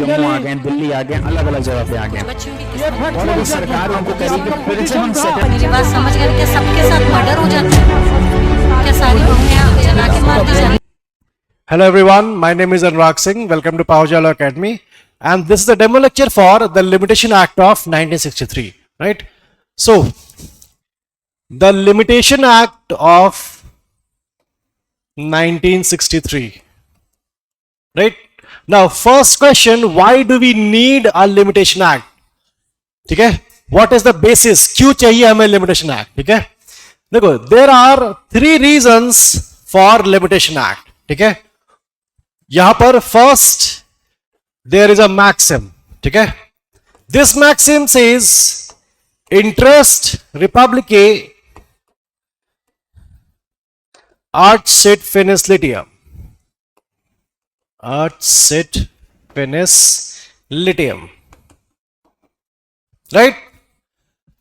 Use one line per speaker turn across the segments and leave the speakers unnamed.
जम्मू आ गए, दिल्ली आ गए, अलग अलग जगह पे आ गए और अभी सरकार उनको करेगी फिर से हम
मेरी बात समझ गए क्या? सबके साथ मर्डर हो जाता है क्या? सारी बहुएं जला के मार दी जाती?
Hello everyone, my name is Anurag Singh. Welcome to Power Law Academy, and this is the demo lecture for the Limitation Act of 1963. Right? So, the Limitation Act of 1963. Right? Now, first question: why do we need a Limitation Act? ठीक है? What is the basis? क्यों चाहिए हमें Limitation Act? ठीक है? देखो, there are 3 reasons for Limitation Act. ठीक है? यहां पर first there is a maxim. ठीक है? दिस मैक्सिम सेज इंटरेस्ट रिपब्लिके आर्ट सिट फिनिस लिटियम. आर्ट सिट फिनिस लिटियम. राइट?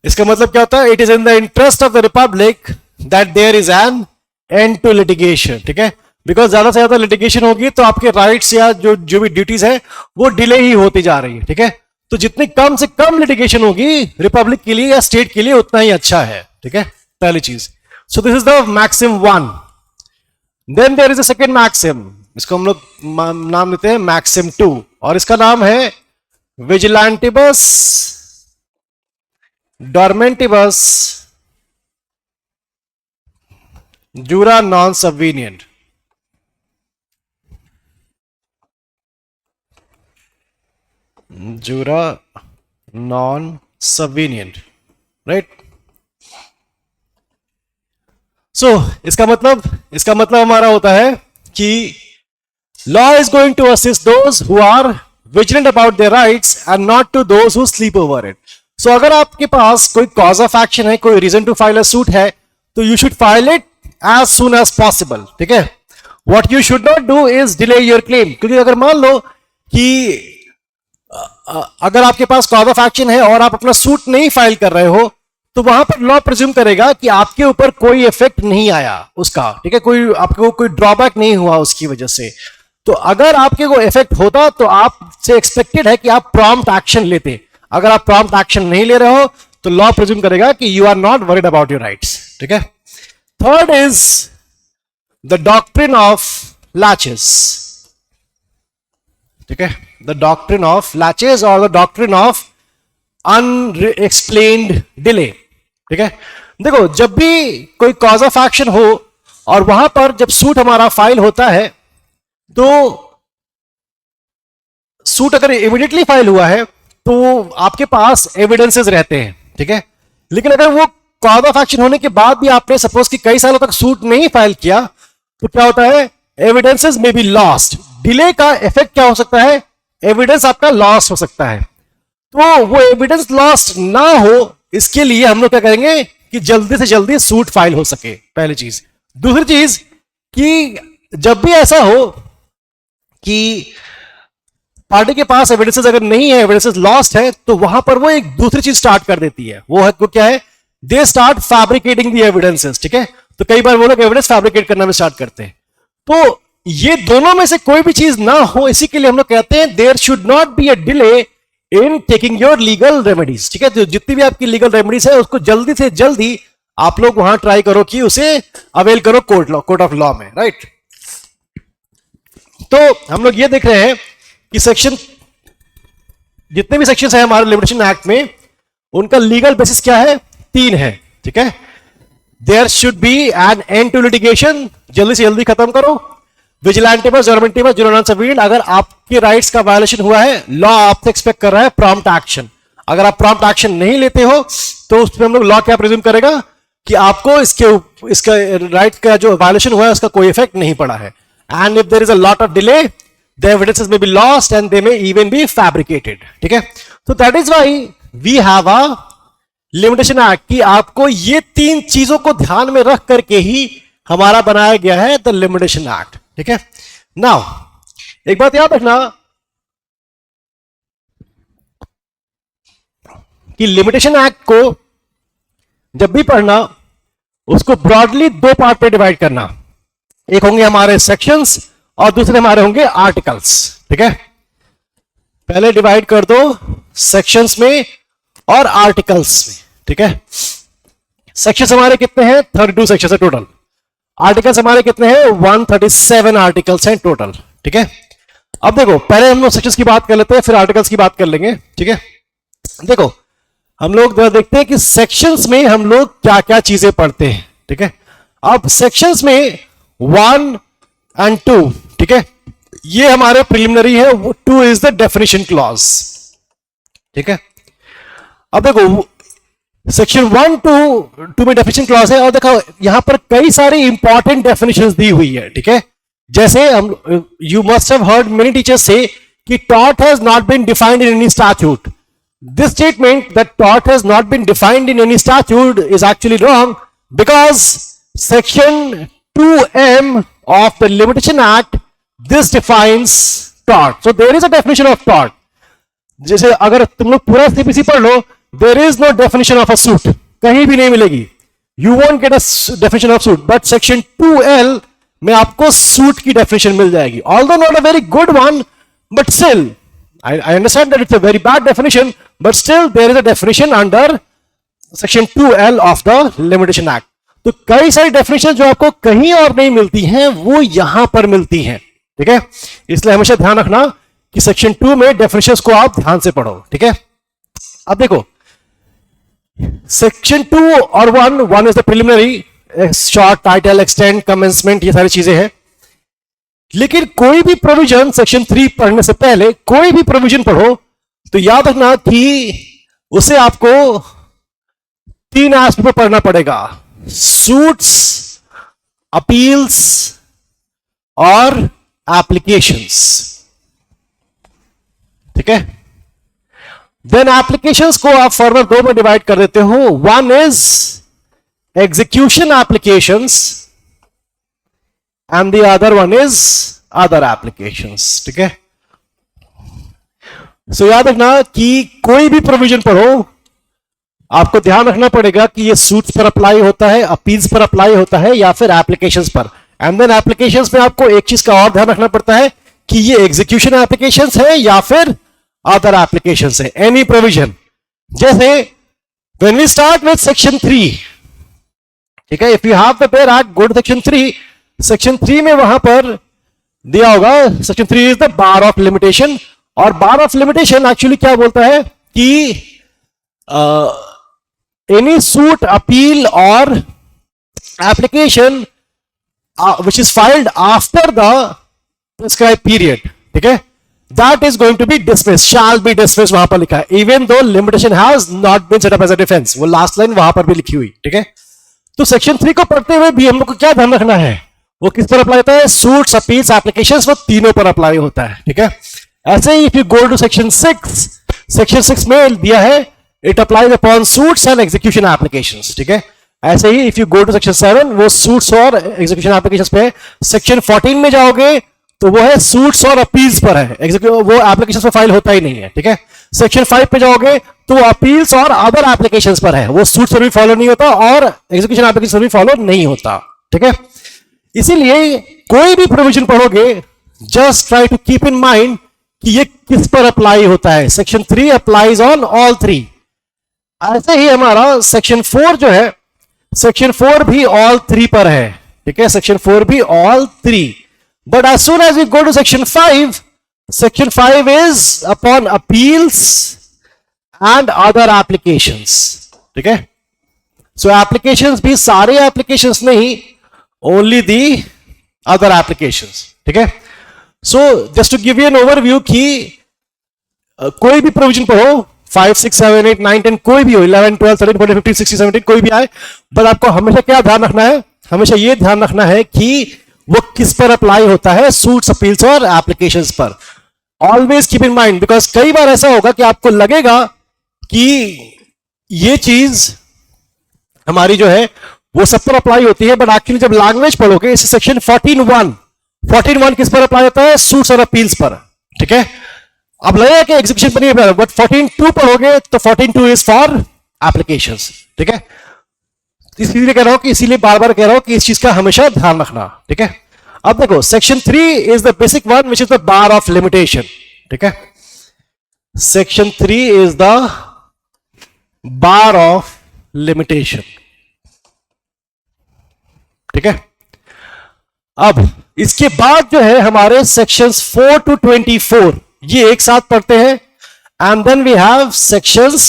इसका मतलब क्या होता है? It is in the interest of the republic that there is an end to litigation. ठीक है? बिकॉज ज्यादा से ज्यादा लिटिगेशन होगी तो आपके राइट्स या जो भी ड्यूटीज है वो डिले ही होती जा रही है. ठीक है? तो जितनी कम से कम लिटिगेशन होगी रिपब्लिक के लिए या स्टेट के लिए उतना ही अच्छा है. ठीक है? पहली चीज. So this is the maxim 1. Then there is a second maxim. इसको हम लोग नाम देते हैं मैक्सिम 2 और इसका नाम है विजिलेंटिबस डॉर्मेंटिबस जूरा नॉन सबवीनियंट. जूरा नॉन सबवीनियंट. राइट? सो इसका मतलब हमारा होता है कि law is going to assist those who are vigilant about their rights and not to those who sleep over it. So अगर आपके पास कोई कॉज ऑफ एक्शन है, कोई reason to file a suit है, तो you should file it as soon as possible. ठीक है? What you should not do is delay your claim. क्योंकि अगर मान लो कि अगर आपके पास कॉज ऑफ एक्शन है और आप अपना सूट नहीं फाइल कर रहे हो तो वहां पर लॉ प्रिज्यूम करेगा कि आपके ऊपर कोई इफेक्ट नहीं आया उसका. ठीक है? आपको कोई ड्रॉबैक नहीं हुआ उसकी वजह से. तो अगर आपके को इफेक्ट होता तो आपसे एक्सपेक्टेड है कि आप प्रॉम्प्ट एक्शन लेते. अगर आप प्रॉम्प्ट एक्शन नहीं ले रहे हो तो लॉ प्रिज्यूम करेगा कि you are not worried about your rights. ठीक है? Third is the doctrine of laches. ठीक है? द डॉक्ट्रिन ऑफ लैचेस और the doctrine of unexplained delay. ठीक है? देखो, जब भी कोई कॉज ऑफ एक्शन हो और वहां पर जब सूट हमारा फाइल होता है तो सूट अगर इमीडिएटली फाइल हुआ है तो आपके पास एविडेंसेस रहते हैं. ठीक है? लेकिन अगर वो कॉज ऑफ एक्शन होने के बाद भी आपने सपोज कि कई सालों तक सूट नहीं फाइल किया तो क्या होता है? एविडेंसेस में बी लॉस्ट. डिले का इफेक्ट क्या हो सकता है? एविडेंस आपका लॉस्ट हो सकता है. तो वो एविडेंस लॉस्ट ना हो इसके लिए हम लोग क्या करेंगे कि जल्दी से जल्दी सूट फाइल हो सके. पहली चीज. दूसरी चीज कि जब भी ऐसा हो कि पार्टी के पास एविडेंसेस अगर नहीं है, एविडेंसेस लॉस्ट है, तो वहां पर वो एक दूसरी चीज स्टार्ट कर देती है. वो क्या है? They start fabricating the evidences. ठीक है? तो कई बार वो लोग एविडेंस फैब्रिकेट करना भी स्टार्ट करते हैं. तो ये दोनों में से कोई भी चीज ना हो इसी के लिए हम लोग कहते हैं there should not be a delay in taking your legal remedies. ठीक है? तो जितनी भी आपकी लीगल रेमेडीज है उसको जल्दी से जल्दी आप लोग वहां ट्राई करो कि उसे अवेल करो कोर्ट ऑफ लॉ में. राइट? तो हम लोग ये देख रहे हैं कि सेक्शन जितने भी सेक्शंस हैं हमारे लिमिटेशन एक्ट में उनका लीगल बेसिस क्या है? 3 है. ठीक है? There should be an end to litigation. जल्दी से जल्दी खत्म करो. विजिलेंटिबस डॉर्मेंटिबस जूरा नॉन सबवीनियंट. अगर आपके राइट्स का वायलेशन हुआ है, लॉ आपसे एक्सपेक्ट कर रहा है प्रॉम्प्ट एक्शन. अगर आप प्रॉम्प्ट एक्शन नहीं लेते हो तो उसमें हम लोग लॉ क्या प्रिज्यूम करेगा कि आपको इसका राइट का जो वायलेशन हुआ है उसका कोई इफेक्ट नहीं पड़ा है. And if there is a lot of delay the evidences may be lost and they may even be fabricated. ठीक है? तो that is why we have a limitation act कि आपको ये 3 चीजों को ध्यान में रख करके ही हमारा बनाया गया है द लिमिटेशन एक्ट. ठीक है? नाउ एक बात याद रखना कि लिमिटेशन एक्ट को जब भी पढ़ना उसको ब्रॉडली 2 पार्ट में डिवाइड करना. एक होंगे हमारे सेक्शंस और दूसरे हमारे होंगे आर्टिकल्स. ठीक है? पहले डिवाइड कर दो सेक्शंस में और आर्टिकल्स में, ठीक है। सेक्शंस हमारे कितने हैं? 32 सेक्शंस है टोटल। आर्टिकल्स हमारे कितने हैं? 137 आर्टिकल्स हैं टोटल, ठीक है। अब देखो, पहले हम लोग सेक्शंस की बात कर लेते हैं, फिर आर्टिकल्स की बात कर लेंगे, ठीक है। देखो, हम लोग देखते हैं कि सेक्शंस में हम लोग क्या क्या चीजें पढ़ते हैं, ठीक है। अब सेक्शंस में 1 and 2, ठीक है, ये हमारे प्रिलिमिनरी है। 2 इज द डेफिनेशन क्लॉज, ठीक है। अब देखो, सेक्शन 1 टू में डेफिनेशन क्लॉज है, और देखो यहां पर कई सारी इंपॉर्टेंट डेफिनेशंस दी हुई है, ठीक है। जैसे हम, you must have heard many teachers से कि tort has not been defined in any statute. This statement that tort has not been defined in any statute is actually wrong, because section 2M of the Limitation Act, this defines tort. So there is a definition of tort. जैसे अगर तुम लोग पूरा CPC पढ़ लो, there is no definition of a suit, कहीं भी नहीं मिलेगी। You won't get a definition of suit, but section 2L में आपको सूट की डेफिनेशन मिल जाएगी। Although not a very good one, but still, I understand that it's a very bad definition, but still there is a definition under section 2L of the Limitation Act. तो कई सारी definition जो आपको कहीं और नहीं मिलती हैं, वो यहां पर मिलती हैं, ठीक है। इसलिए हमेशा ध्यान रखना कि सेक्शन 2 में डेफिनेशंस को आप ध्यान से पढ़ो, ठीक है। अब देखो, सेक्शन 2 और 1 is the preliminary, short, title, extend, commencement, ये सारी चीजें हैं। लेकिन कोई भी प्रोविजन सेक्शन 3 पढ़ने से पहले कोई भी प्रोविजन पढ़ो तो याद रखना कि उसे आपको 3 एस्पेक्ट पर पढ़ना पड़ेगा: सूट्स, अपील्स और एप्लीकेशंस, ठीक है। देन एप्लीकेशंस को आप फर्दर 2 में डिवाइड कर देते हो। 1 is execution applications and the other one is other applications, ठीक है। सो याद रखना कि कोई भी प्रोविजन पढ़ो, आपको ध्यान रखना पड़ेगा कि ये सूट्स पर अप्लाई होता है, अपील्स पर अप्लाई होता है, या फिर एप्लीकेशंस पर। एंड देन एप्लीकेशंस में आपको एक चीज का और ध्यान रखना पड़ता है कि ये एग्जीक्यूशन एप्लीकेशंस है या फिर अदर एप्लीकेशंस है, एनी प्रोविजन। जैसे when we start with section 3, ठीक है, if you have the bare act, go to section 3। Section 3 में वहां पर दिया होगा, section 3 is the bar of limitation. और बार ऑफ लिमिटेशन एक्चुअली क्या बोलता है कि एनी सूट, अपील और application which is filed after the prescribe period, ठीक है, that is going to B dismiss, shall be dismiss, वहां पर लिखा है, even though limitation has not been set up as a defence. वो last line वहां पर भी लिखी हुई, ठीक है। तो सेक्शन 3 को पढ़ते हुए भी हम लोग को क्या ध्यान रखना है, वो किस पर अप्लाई होता है? सूट्स, अपील्स, एप्लीकेशंस, वो तीनों पर अप्लाई होता है, ठीक है। ऐसे ही if you go to section 6, section 6 में दिया है it applies upon suits and execution applications, ठीक है। ऐसे ही if you go to section 7, वो सूट्स और एग्जीक्यूशन एप्लीकेशंस पे। सेक्शन 14 में जाओगे तो वो है सूट्स और अपील्स पर है, वो एप्लीकेशंस पर फाइल होता ही नहीं है, ठीक है। सेक्शन 5 पे जाओगे तो अपील्स और अदर एप्लीकेशंस पर है, वो सूट्स पर भी फॉलो नहीं होता और एग्जीक्यूशन एप्लीकेशन पर भी फॉलो नहीं होता, ठीक है। इसीलिए कोई भी प्रोविजन पढ़ोगे, just try to keep in mind कि ये किस पर अप्लाई होता है। Section 3 applies on all 3। ऐसे ही हमारा सेक्शन 4 जो है, सेक्शन 4 भी ऑल 3 पर है, ठीक है। सेक्शन 4 भी all 3। But as soon as we go to section 5, section 5 is upon appeals and other applications, ठीक है। सो एप्लीकेशंस भी सारे एप्लीकेशंस नहीं, ओनली दी अदर एप्लीकेशंस, ठीक है। So just to give you an overview कि कोई भी प्रोविजन पढ़ो, 5, 6, 7, 8, 9, 10 कोई भी हो, 11, 12, 13, 14, 15, 16, 17 कोई भी आए, बट आपको हमेशा क्या ध्यान रखना है? हमेशा ये ध्यान रखना है कि वो किस पर अप्लाई होता है, सूट्स, अपील्स और एप्लीकेशंस पर। Always keep in mind, because कई बार ऐसा होगा कि आपको लगेगा कि ये चीज हमारी जो है वो सब पर अप्लाई होती है, बट एक्चुअली जब लैंग्वेज पढ़ोगे, इस सेक्शन 14(1) किस पर अप्लाई होता है? सूट्स और अपील्स पर, ठीक है। अब लगेगा कि एग्जीक्यूशन पर नहीं अप्लाई, बट 14(2) पढ़ोगे तो 14(2) इज फॉर एप्लीकेशंस, ठीक है। इसीलिए कह रहा हूं कि इसीलिए बार बार कह रहा हूं कि इस चीज का हमेशा ध्यान रखना, ठीक है। अब देखो, section 3 is the basic one which is the bar of limitation, ठीक है। Section 3 is the bar of limitation. ठीक है, अब इसके बाद जो है हमारे सेक्शंस 4 to 24 ये एक साथ पढ़ते हैं, and then we have sections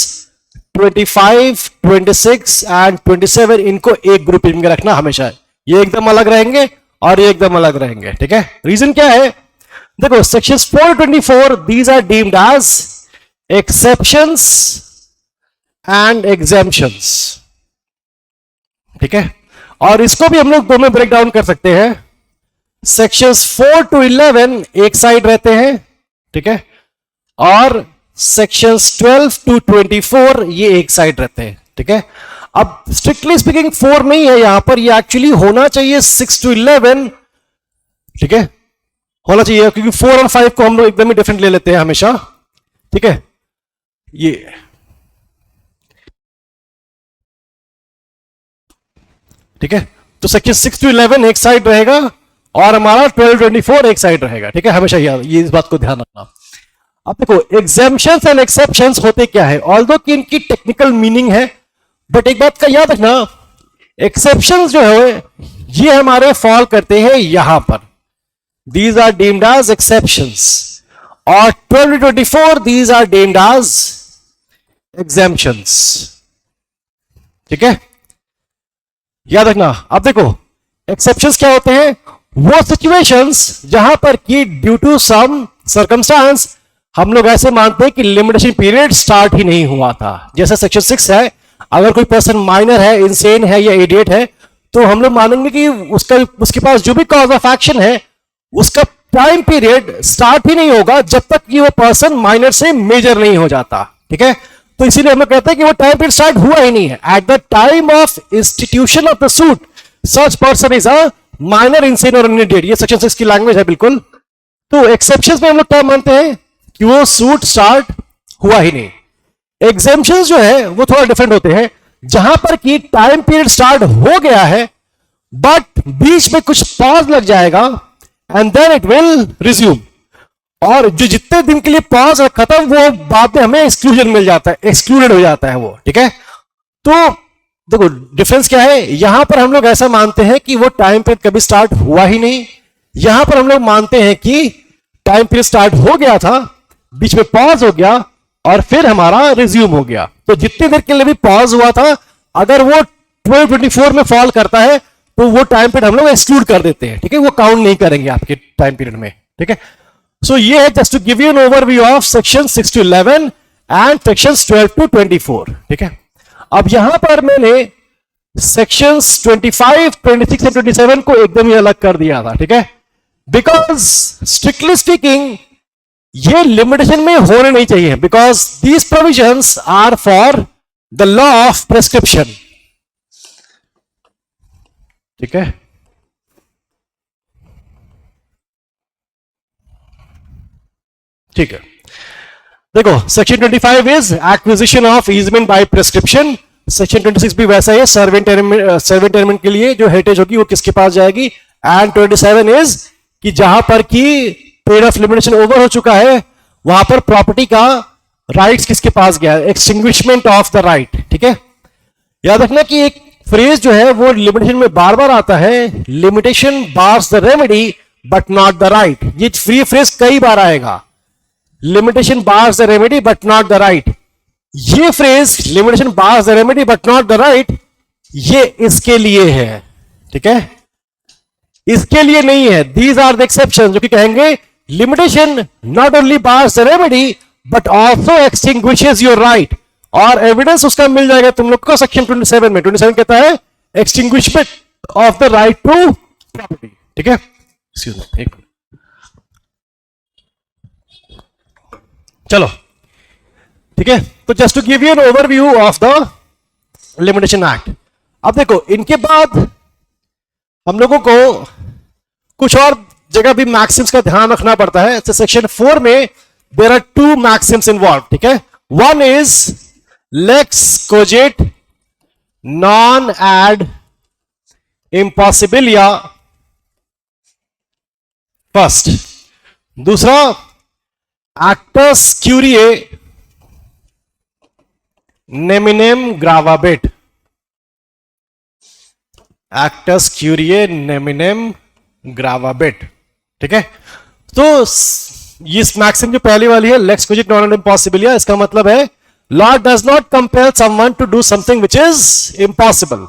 25, 26 and 27। इनको एक ग्रुपिंग में रखना हमेशा है, ये एकदम अलग रहेंगे और ये एकदम अलग रहेंगे। ठीक है, रीजन क्या है, देखो sections 4 to 24 these are deemed as exceptions and exemptions. ठीक है, और इसको भी हम लोग दो में ब्रेक डाउन कर सकते हैं। सेक्शंस 4 to 11 एक साइड रहते हैं, ठीक है, और सेक्शंस 12 to 24 ये एक साइड रहते हैं। ठीक है, अब स्ट्रिक्टली स्पीकिंग 4 नहीं है यहां पर, ये एक्चुअली होना चाहिए 6 to 11। ठीक है, होना चाहिए, क्योंकि 4 और 5 को हम लोग एकदम ही डिफरेंट ले लेते हैं हमेशा। ठीक है, ये ठीक है, तो सेक्शन 6 to 11 एक साइड रहेगा और हमारा 12 24 एक साइड रहेगा। ठीक है, हमेशा ये इस बात को ध्यान रखना। अब देखो एग्जेम्पशंस एंड एक्सेप्शंस होते क्या है, ऑल्दो कि इनकी टेक्निकल मीनिंग है, बट एक बात का याद रखना, एक्सेप्शंस जो है ये हमारे फॉल करते हैं यहां पर, these are deemed as exceptions, और 12 to 24 these are deemed as exemptions. ठीक है, याद रखना। अब देखो एक्सेप्शंस क्या होते हैं, वो सिचुएशंस जहां पर कि ड्यू टू सम सर्कमस्टांस हम लोग ऐसे मानते हैं कि लिमिटेशन पीरियड स्टार्ट ही नहीं हुआ था। जैसे सेक्शन 6 है, अगर कोई पर्सन माइनर है, इंसेन है या इडियट है, तो हम लोग मानेंगे कि उसके पास जो भी कॉज ऑफ एक्शन है उसका टाइम पीरियड स्टार्ट ही नहीं होगा जब तक कि वो पर्सन माइनर से मेजर नहीं हो जाता। ठीक है, तो इसीलिए हम लोग कहते हैं कि वो टाइम पीरियड स्टार्ट हुआ ही नहीं है। At the time of institution of the suit such person is a minor, insane और इडियट। ये सेक्शन 6 की लैंग्वेज है बिल्कुल। तो एक्सेप्शंस में हम लोग क्या मानते हैं कि वो सूट स्टार्ट हुआ ही नहीं। एग्जेम्पशंस जो है वो थोड़ा डिफरेंट होते हैं, जहां पर कि टाइम पीरियड स्टार्ट हो गया है बट बीच में कुछ पॉज लग जाएगा and then it will resume, और जो जितने दिन के लिए पॉज खत्म वो बाद में हमें एक्सक्लूजन मिल जाता है, एक्सक्लूडेड हो जाता है वो। ठीक है, तो देखो डिफरेंस क्या है, यहां पर हम लोग ऐसा मानते हैं कि वो टाइम पीरियड कभी स्टार्ट हुआ ही नहीं, यहां पर हम लोग मानते हैं कि टाइम पीरियड स्टार्ट हो गया था, बीच में पॉज हो गया और फिर हमारा रिज्यूम हो गया। तो जितनी देर के लिए भी पॉज हुआ था, अगर वो 12-24 में फॉल करता है तो वो टाइम पीरियड हम लोग एक्सक्लूड कर देते हैं। ठीक है, वो काउंट नहीं करेंगे आपके टाइम पीरियड में। ठीक है, सो ये है just to give you an overview of section 6 to 11 and section 12 to 24। ठीक है, अब यहां पर मैंने सेक्शंस 25, 26 और 27 को एकदम ही अलग कर दिया था। ठीक है, बिकॉज स्ट्रिक्टली स्पीकिंग ये लिमिटेशन में होने नहीं चाहिए, because these provisions are for the law of prescription. ठीक है, ठीक है, देखो section 25 is acquisition of easement by prescription. Section 26 भी वैसा ही है, सर्वेंट एलिमेंट के लिए जो हेरिटेज होगी वो किसके पास जाएगी। एंड 27 इज कि जहां पर कि पीरियड ऑफ लिमिटेशन ओवर हो चुका है वहां पर प्रॉपर्टी का राइट्स किसके पास गया है, एक्सटिंग्विशमेंट ऑफ द राइट। ठीक है, याद रखना कि एक फ्रेज जो है वो लिमिटेशन में बार बार आता है, limitation bars the remedy but not the right. ये फ्री फ्रेज कई बार आएगा, limitation bars the remedy but not the right. ये phrase limitation bars the remedy but not the right, ये इसके लिए है। ठीक है, इसके लिए नहीं है। दीज आर द एक्सेप्शन, जो कि कहेंगे limitation not only bars the remedy but also extinguishes your right, और एविडेंस उसका मिल जाएगा तुम लोग को सेक्शन 27 में। 27 कहता है extinguishment of the right to property. ठीक है, एक्सक्यूज मी, एक चलो। ठीक है, तो just to give you an overview of the limitation act. अब देखो इनके बाद हम लोगों को कुछ और जगह भी मैक्सिम्स का ध्यान रखना पड़ता है। सेक्शन 4 में देयर आर 2 मैक्सिम्स इन्वॉल्व। ठीक है, वन इज लेक्स कोजेट नॉन एड इम्पॉसिबिलिया फर्स्ट, दूसरा actus curiae neminem gravabit, actus curiae neminem gravabit, ठीक है। तो ये मैक्सिम जो पहली वाली है, लेक्स क्विजिट नॉन इम्पॉसिबिलिया, इसका मतलब है law does not compel someone to do something which is impossible.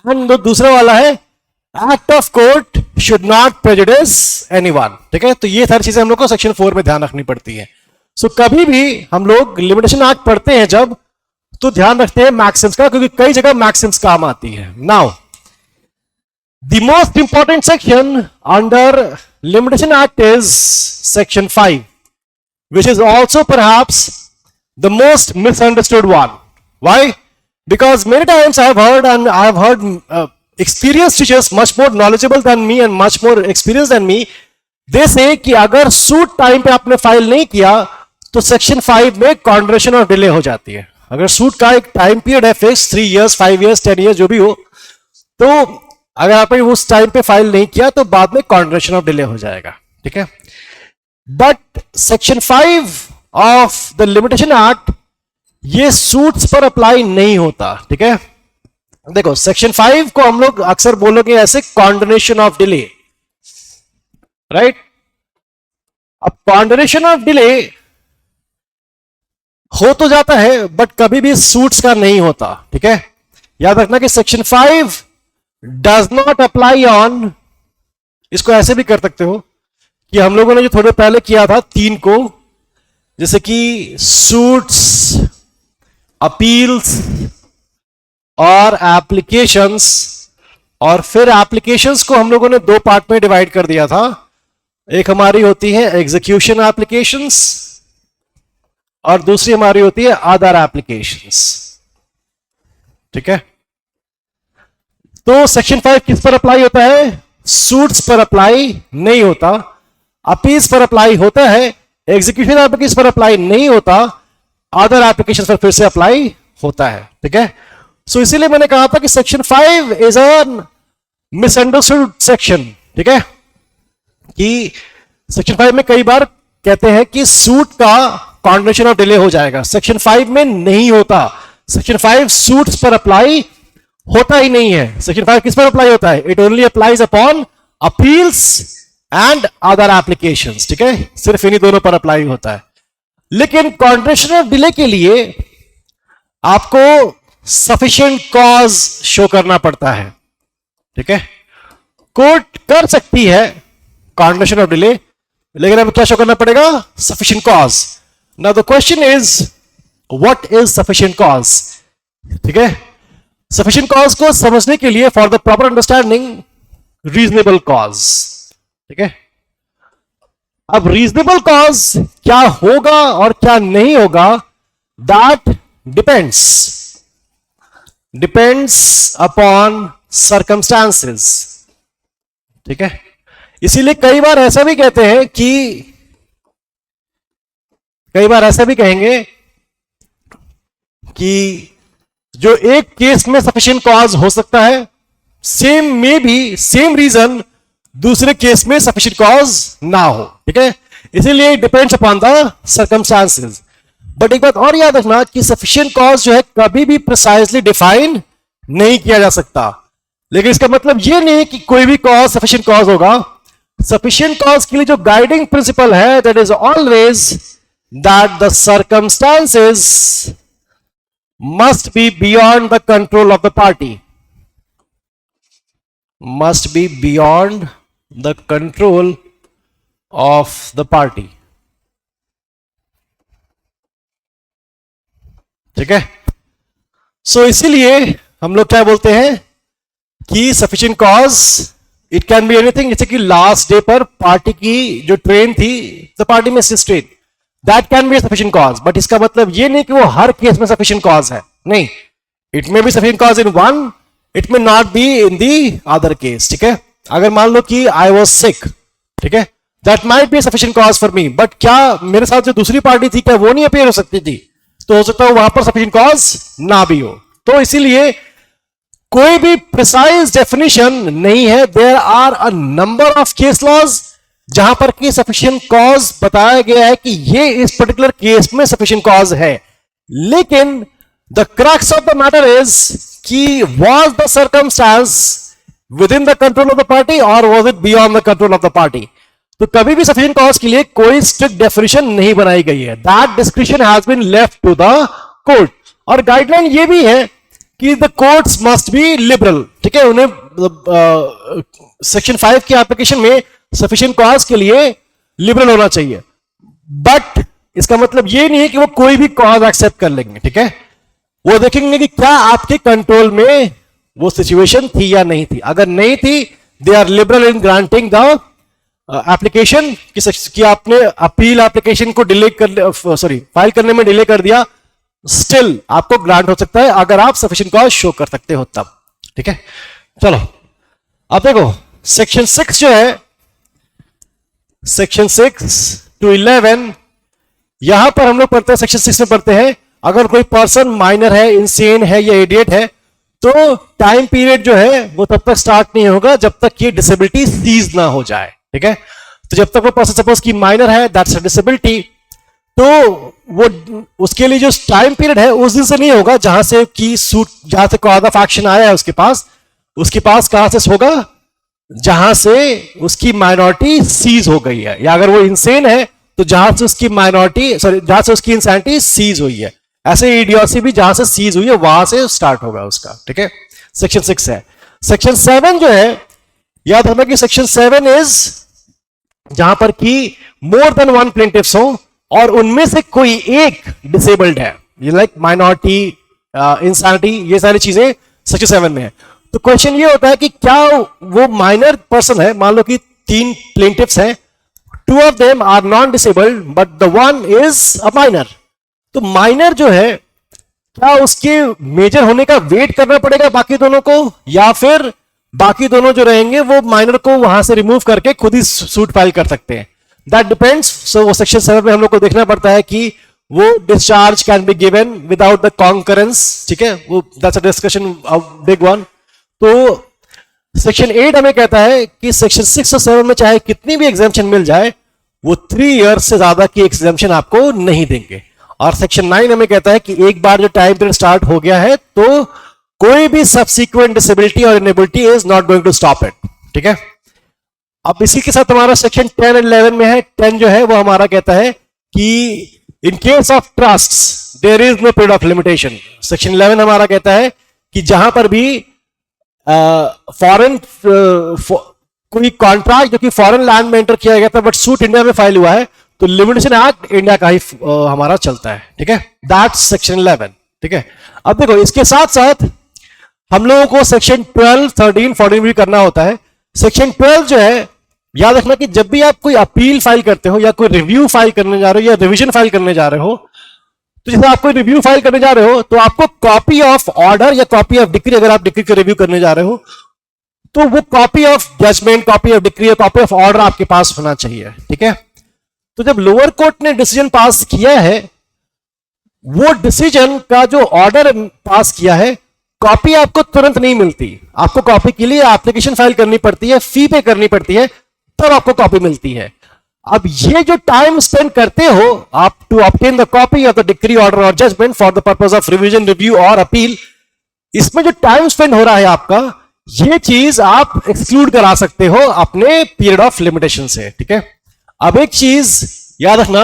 And दूसरा वाला है act of court should not prejudice anyone, ठीक है। तो ये सारी चीजें हम लोग को सेक्शन 4 में ध्यान रखनी पड़ती है। सो कभी भी हम लोग लिमिटेशन एक्ट पढ़ते हैं जब, तो ध्यान रखते हैं मैक्सिम्स का, क्योंकि कई जगह मैक्सिम्स काम आती है। Now the most important section under limitation act is section 5, which is also perhaps the most misunderstood one. Why? Because many times I have heard experienced teachers, much more knowledgeable than me and much more experienced than me, they say कि अगर suit time पे आपने file नहीं किया तो section 5 में कॉन्ड्रेशन और delay हो जाती है। अगर सूट का एक टाइम पीरियड है फिक्स, 3 years, 5 years, 10 years जो भी हो, तो अगर आपने उस टाइम पे फाइल नहीं किया तो बाद में कॉन्ड्रेशन ऑफ डिले हो जाएगा, ठीक है। But section 5 of the limitation act ये सूट्स पर अप्लाई नहीं होता, ठीक है। देखो सेक्शन 5 को हम लोग अक्सर बोलोगे ऐसे कॉन्डोनेशन ऑफ डिले, राइट। अब कॉन्डोनेशन ऑफ डिले हो तो जाता है बट कभी भी सूट्स का नहीं होता, ठीक है। याद रखना कि section 5 does not apply on, इसको ऐसे भी कर सकते हो कि हम लोगों ने जो थोड़े पहले किया था 3 को, जैसे कि सूट्स, अपील्स और एप्लीकेशंस, और फिर एप्लीकेशंस को हम लोगों ने 2 पार्ट में डिवाइड कर दिया था। एक हमारी होती है एग्जीक्यूशन एप्लीकेशंस और दूसरी हमारी होती है अदर एप्लीकेशंस, ठीक है। तो सेक्शन 5 किस पर अप्लाई होता है? सूट्स पर अप्लाई नहीं होता, अपील्स पर अप्लाई होता है, एग्जीक्यूशन एप्लीकेशन पर अप्लाई नहीं होता, अदर एप्लीकेशन पर फिर से अप्लाई होता है, ठीक है। सो इसीलिए मैंने कहा था कि section 5 is a misunderstood section, ठीक है। कि सेक्शन 5 में कई बार कहते हैं कि सूट का कॉन्डोनेशन ऑफ डिले हो जाएगा, सेक्शन 5 में नहीं होता। सेक्शन 5 सूट्स पर अप्लाई होता ही नहीं है। सेक्शन 5 किस पर अप्लाई होता है? It only applies upon appeals and other applications, ठीक है। सिर्फ इन्हीं दोनों पर अप्लाई होता है। लेकिन कॉन्डोनेशन ऑफ डिले के लिए आपको सफिशिएंट कॉज शो करना पड़ता है, ठीक है। कोर्ट कर सकती है कॉन्डोनेशन ऑफ डिले, लेकिन अब क्या शो करना पड़ेगा? Sufficient cause. Now the question is what is sufficient cause, ठीक है। सफिशिएंट कॉज को समझने के लिए for the proper understanding reasonable cause, ठीक है। अब रीजनेबल कॉज क्या होगा और क्या नहीं होगा, दैट डिपेंड्स अपॉन सर्कमस्टांसेस, ठीक है। इसीलिए कई बार ऐसा भी कहते हैं कि कई बार ऐसा भी कहेंगे कि जो एक केस में सफिशिएंट कॉज हो सकता है, सेम में भी सेम रीजन दूसरे केस में सफिशिएंट कॉज ना हो, ठीक है। इसीलिए depends upon the circumstances. But एक बात और याद रखना कि सफिशिएंट कॉज जो है कभी भी प्रिसाइजली डिफाइन नहीं किया जा सकता। लेकिन इसका मतलब यह नहीं कि कोई भी कॉज सफिशिएंट कॉज होगा। सफिशिएंट कॉज के लिए जो गाइडिंग प्रिंसिपल है, that is always that the circumstances must be beyond the control of the party, must be beyond the control of the party, ठीक है। सो इसीलिए हम लोग क्या बोलते हैं कि sufficient cause it can be anything. जैसे कि लास्ट डे पर पार्टी की जो ट्रेन थी, द पार्टी में train, that can be sufficient cause. But इसका मतलब ये नहीं कि वो हर केस में सफिशिएंट कॉज है, नहीं। It may be sufficient cause in one, it may not be in the other case, ठीक है। अगर मान लो कि आई वॉज सिक, ठीक है, that might be sufficient cause for me, but क्या मेरे साथ जो दूसरी पार्टी थी क्या वो नहीं अपीयर हो सकती थी? तो हो सकता है वहां पर सफिशिएंट कॉज ना भी हो। तो इसीलिए कोई भी प्रिसाइज डेफिनेशन नहीं है। There are a number of case laws जहां पर कि सफिशिएंट कॉज बताया गया है कि ये इस पर्टिकुलर केस में सफिशिएंट कॉज है, लेकिन the crux of the matter is कि was the circumstance within the control of the party और was it beyond the control of the party. तो कभी भी सफिशिएंट कॉज के लिए कोई स्ट्रिक्ट डेफिनेशन नहीं बनाई गई है, that description has been left to the court. और गाइडलाइन ये भी है कि the courts must be liberal, ठीक है, उन्हें सेक्शन 5 की एप्लीकेशन में सफिशिएंट कॉज के लिए लिबरल होना चाहिए, बट इसका मतलब ये नहीं है कि वो कोई भी कॉज एक्सेप्ट कर लेंगे, ठीक है। वो देखेंगे कि क्या आपके कंट्रोल में वो सिचुएशन थी या नहीं थी, अगर नहीं थी they are liberal in granting the application कि आपने अपील एप्लीकेशन को डिले कर फाइल करने में डिले कर दिया, स्टिल आपको ग्रांट हो सकता है अगर आप सफिशिएंट कॉज शो कर सकते हो तब, ठीक है। चलो अब देखो सेक्शन 6 जो है, सेक्शन 6 to 11, यहां पर हम लोग पढ़ते हैं, सेक्शन 6 में पढ़ते हैं अगर कोई पर्सन माइनर है, इंसेन है या इडियट है तो टाइम पीरियड जो है वो तब तक स्टार्ट नहीं होगा जब तक ये डिसेबिलिटी सीज ना हो जाए, ठीक है। तो जब तक वो पर्सन सपोज की माइनर है, दैट्स अ डिसेबिलिटी, तो वो उसके लिए जो टाइम पीरियड है उस दिन से नहीं होगा जहां से की सूट, जहां से कॉज ऑफ एक्शन आया है उसके पास कहां से होगा, जहां से उसकी माइनॉरिटी सीज हो गई है, या अगर वो इंसेन है तो जहां से उसकी माइनॉरिटी जहां से उसकी इंसैनिटी सीज हुई है, ऐसे इडियोसी भी जहां से सीज हुई है वहां से स्टार्ट होगा उसका, ठीक है। सेक्शन 6 है। सेक्शन 7 जो है, याद रखना कि सेक्शन 7 इज जहां पर कि मोर देन वन प्लेंटिफ्स हो और उनमें से कोई एक डिसेबल्ड है, ये लाइक माइनॉरिटी, इंसैनिटी, ये सारी चीजें सेक्शन 7 में है। तो क्वेश्चन ये होता है कि क्या वो माइनर पर्सन है, मान लो कि 3 प्लेंटिफ्स हैं, 2 of them are non disabled but the one is a minor, तो माइनर जो है क्या उसके मेजर होने का वेट करना पड़ेगा बाकी दोनों को, या फिर बाकी दोनों जो रहेंगे वो माइनर को वहां से रिमूव करके खुद ही सूट फाइल कर सकते हैं, दैट डिपेंड्स। सो वो सेक्शन 7 में हम लोग को देखना पड़ता है कि वो discharge can be given without the concurrence, ठीक है, वो that's a discussion big one. तो सेक्शन 8 हमें कहता है कि सेक्शन 6 और 7 में चाहे कितनी भी एग्जाम्पशन मिल जाए वो 3 इयर्स से ज्यादा की एग्जाम्पशन आपको नहीं देंगे। और सेक्शन 9 हमें कहता है कि एक बार जो टाइम पीरियड स्टार्ट हो गया है तो कोई भी सबसीक्वेंट डिसेबिलिटी और inability is not going to stop it, ठीक है। अब इसी के साथ हमारा सेक्शन 10 और 11 में है, 10 जो है वो हमारा कहता है कि in case of trust there is no period of limitation. Section 11 हमारा कहता है कि जहां पर भी फॉरेन कोई कॉन्ट्रैक्ट जो कि फॉरेन लैंड में एंटर किया गया था बट सूट इंडिया में फाइल हुआ है तो लिमिटेशन एक्ट इंडिया का ही हमारा चलता है, ठीक है, दैट्स सेक्शन 11, ठीक है। अब देखो इसके साथ साथ हम लोगों को सेक्शन 12, 13, 14 भी करना होता है। सेक्शन 12 जो है, याद रखना कि जब भी आप कोई अपील फाइल करते हो या कोई रिव्यू फाइल करने जा रहे हो या रिवीजन फाइल करने जा रहे हो, तो जैसे आप कोई रिव्यू फाइल करने जा रहे हो तो आपको कॉपी ऑफ ऑर्डर या कॉपी ऑफ डिक्री, अगर आप डिक्री का रिव्यू करने जा रहे हो तो वो copy of judgment, copy of decree या कॉपी ऑफ ऑर्डर आपके पास होना चाहिए, ठीक है। तो जब लोअर कोर्ट ने डिसीजन पास किया है, वो डिसीजन का जो ऑर्डर पास किया है, कॉपी आपको तुरंत नहीं मिलती, आपको कॉपी के लिए एप्लीकेशन फाइल करनी पड़ती है, फी पे करनी पड़ती है, तब आपको कॉपी मिलती है। अब ये जो टाइम स्पेंड करते हो आप to obtain the copy of the decree, order और judgement for the purpose of revision, review और अपील, इसमें जो टाइम स्पेंड हो रहा है आपका, ये चीज आप एक्सक्लूड करा सकते हो अपने पीरियड ऑफ लिमिटेशन से, ठीक है। अब एक चीज याद रखना,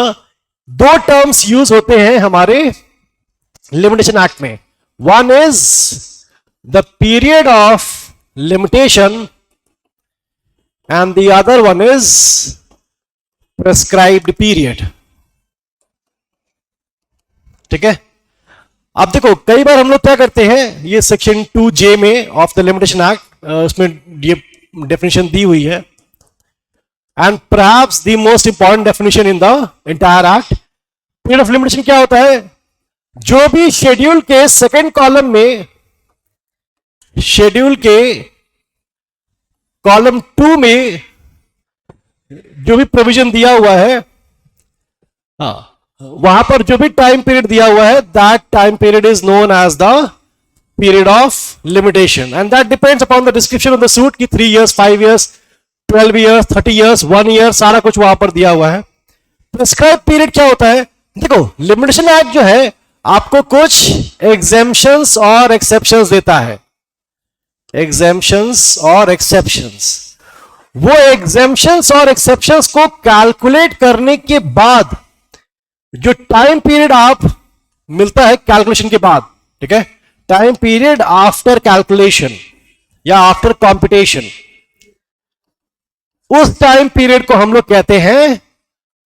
2 टर्म्स यूज होते हैं हमारे लिमिटेशन एक्ट में, one is the period of limitation and the other one is prescribed period, ठीक है। अब देखो कई बार हम लोग क्या करते हैं, ये सेक्शन 2J में ऑफ द लिमिटेशन एक्ट, उसमें ये डेफिनेशन दी हुई है, and perhaps the most important definition in the entire act. Period of limitation क्या होता है, जो भी शेड्यूल के सेकेंड कॉलम में, शेड्यूल के कॉलम 2 में जो भी प्रोविजन दिया हुआ है, वहां पर जो भी टाइम पीरियड दिया हुआ है, that time period is known as the period of limitation and that depends upon the description of the suit की 3 years, 5 years, 12 years, 30 years, 1 year, सारा कुछ वहां पर दिया हुआ है। प्रिस्क्राइब पीरियड क्या होता है? देखो, लिमिटेशन एक्ट जो है आपको कुछ एग्जेम्पशंस और एक्सेप्शंस देता है। एग्जेम्पशंस और एक्सेप्शंस, वो एग्जेम्पशंस और एक्सेप्शंस को कैलकुलेट करने के बाद जो टाइम पीरियड आप मिलता है कैलकुलेशन के बाद, ठीक है, टाइम पीरियड आफ्टर कैलकुलेशन या आफ्टर कॉम्पिटेशन, उस टाइम पीरियड को हम लोग कहते हैं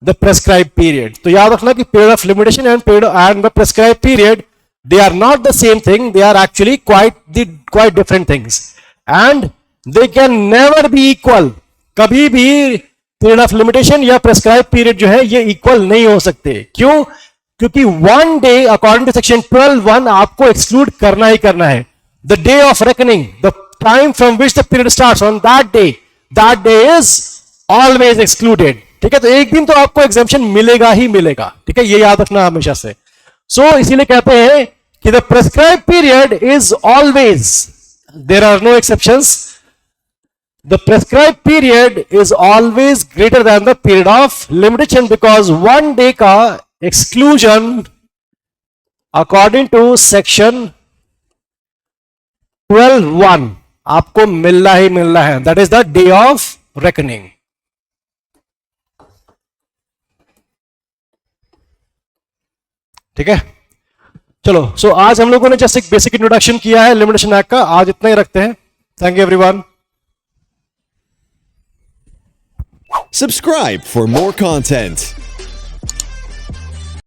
द प्रेस्क्राइब पीरियड। तो याद रखना कि period of limitation and period and the prescribe period, they are not the same thing, they are actually quite different things and they can never be equal। कभी भी पीरियड ऑफ लिमिटेशन या prescribe period जो है ये equal नहीं हो सकते। क्यों? क्योंकि one day according to section 12(1) आपको एक्सक्लूड करना ही करना है। The day of reckoning, the time from which the period starts, on that day is always excluded. ठीक है, तो एक दिन तो आपको एग्जेम्पशन मिलेगा ही मिलेगा। ठीक है, ये याद रखना हमेशा से। सो इसीलिए कहते हैं कि the prescribe period is always, there are no exceptions, the prescribe period is always greater than the period of limitation, because one day का एक्सक्लूजन अकॉर्डिंग टू सेक्शन 12(1) आपको मिलना ही मिलना है। That is the day of reckoning. ठीक है, चलो। सो आज हम लोगों ने जस्ट एक बेसिक इंट्रोडक्शन किया है लिमिटेशन एक्ट का। आज इतना ही रखते हैं। Thank you everyone.
Subscribe for more content.